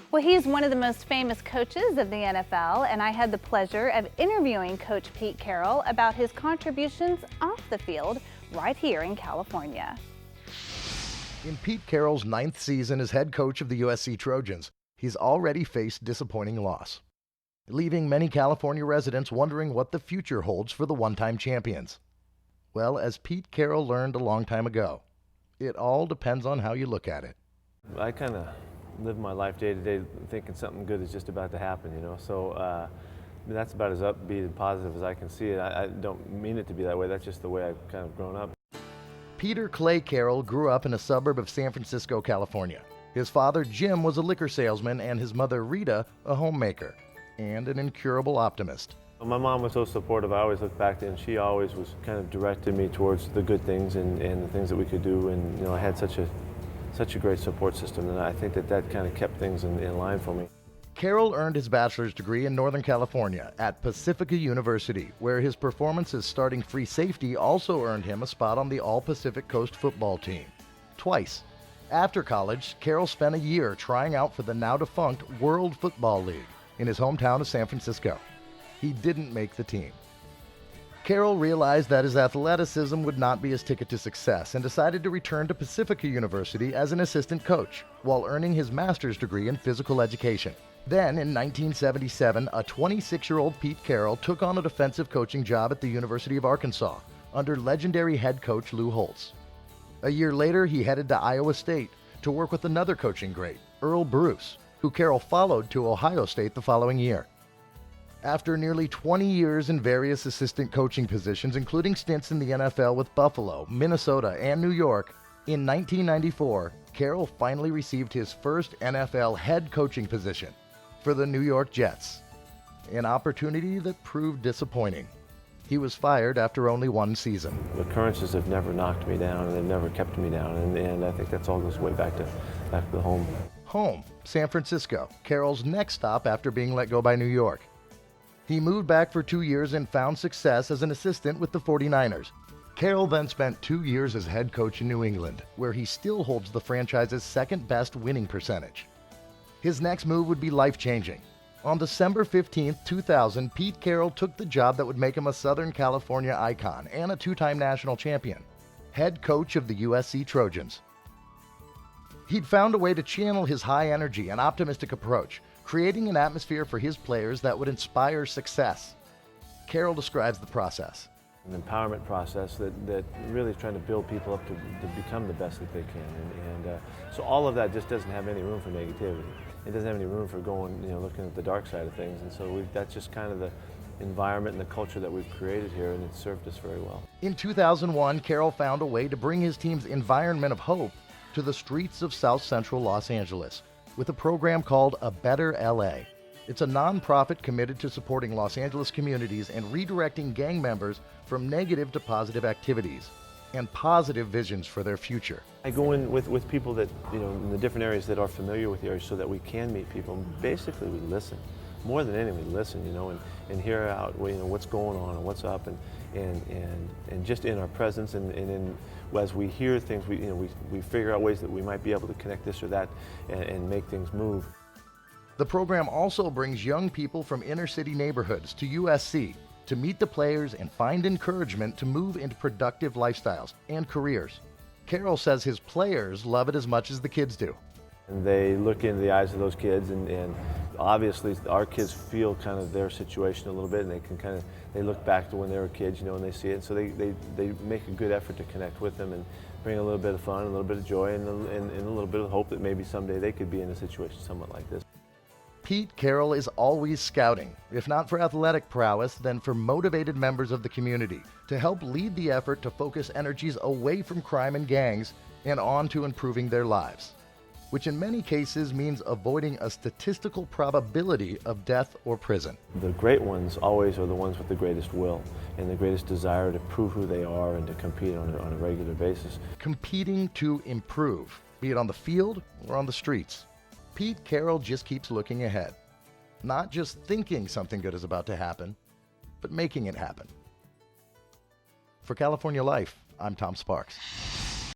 Well, he's one of the most famous coaches of the NFL, and I had the pleasure of interviewing Coach Pete Carroll about his contributions off the field right here in California. In Pete Carroll's 9th season as head coach of the USC Trojans, he's already faced disappointing loss, leaving many California residents wondering what the future holds for the one-time champions. Well, as Pete Carroll learned a long time ago, it all depends on how you look at it. I kind of live my life day to day thinking something good is just about to happen, so that's about as upbeat and positive as I can see it. I don't mean it to be that way. That's just the way I've kind of grown up. Peter Clay Carroll grew up in a suburb of San Francisco, California. His father, Jim, was a liquor salesman, and his mother, Rita, a homemaker and an incurable optimist. My mom was so supportive. I always look back to, and she always was kind of directed me towards the good things and the things that we could do. And I had such a great support system, and I think that kind of kept things in line for me. Carroll earned his bachelor's degree in Northern California at Pacifica University, where his performance as starting free safety also earned him a spot on the All-Pacific Coast football team, twice. After college, Carroll spent a year trying out for the now-defunct World Football League in his hometown of San Francisco. He didn't make the team. Carroll realized that his athleticism would not be his ticket to success and decided to return to Pacifica University as an assistant coach while earning his master's degree in physical education. Then, in 1977, a 26-year-old Pete Carroll took on a defensive coaching job at the University of Arkansas under legendary head coach Lou Holtz. A year later, he headed to Iowa State to work with another coaching great, Earl Bruce, who Carroll followed to Ohio State the following year. After nearly 20 years in various assistant coaching positions, including stints in the NFL with Buffalo, Minnesota, and New York, in 1994, Carroll finally received his first NFL head coaching position for the New York Jets, an opportunity that proved disappointing. He was fired after only one season. The occurrences have never knocked me down, and they've never kept me down, and I think that's all goes way back to the home. Home, San Francisco, Carroll's next stop after being let go by New York. He moved back for 2 years and found success as an assistant with the 49ers. Carroll then spent 2 years as head coach in New England, where he still holds the franchise's second-best winning percentage. His next move would be life-changing. On December 15, 2000, Pete Carroll took the job that would make him a Southern California icon and a two-time national champion, head coach of the USC Trojans. He'd found a way to channel his high energy and optimistic approach, creating an atmosphere for his players that would inspire success. Carroll describes the process. An empowerment process that really is trying to build people up to become the best that they can. So all of that just doesn't have any room for negativity. It doesn't have any room for going, looking at the dark side of things. And so that's just kind of the environment and the culture that we've created here, and it's served us very well. In 2001, Carroll found a way to bring his team's environment of hope to the streets of South Central Los Angeles with a program called A Better LA. It's a nonprofit committed to supporting Los Angeles communities and redirecting gang members from negative to positive activities and positive visions for their future. I go in with people that, in the different areas that are familiar with the area so that we can meet people. Basically, we listen. More than anything, we listen, and hear out, what's going on and what's up, and just in our presence and as we hear things, we figure out ways that we might be able to connect this or that and make things move. The program also brings young people from inner city neighborhoods to USC to meet the players and find encouragement to move into productive lifestyles and careers. Carroll says his players love it as much as the kids do. And they look into the eyes of those kids, and obviously our kids feel kind of their situation a little bit, and they can they look back to when they were kids, and they see it. So they make a good effort to connect with them and bring a little bit of fun, a little bit of joy, and a little bit of hope that maybe someday they could be in a situation somewhat like this. Pete Carroll is always scouting, if not for athletic prowess, then for motivated members of the community to help lead the effort to focus energies away from crime and gangs and on to improving their lives, which in many cases means avoiding a statistical probability of death or prison. The great ones always are the ones with the greatest will and the greatest desire to prove who they are and to compete on a regular basis. Competing to improve, be it on the field or on the streets. Pete Carroll just keeps looking ahead, not just thinking something good is about to happen, but making it happen. For California Life, I'm Tom Sparks.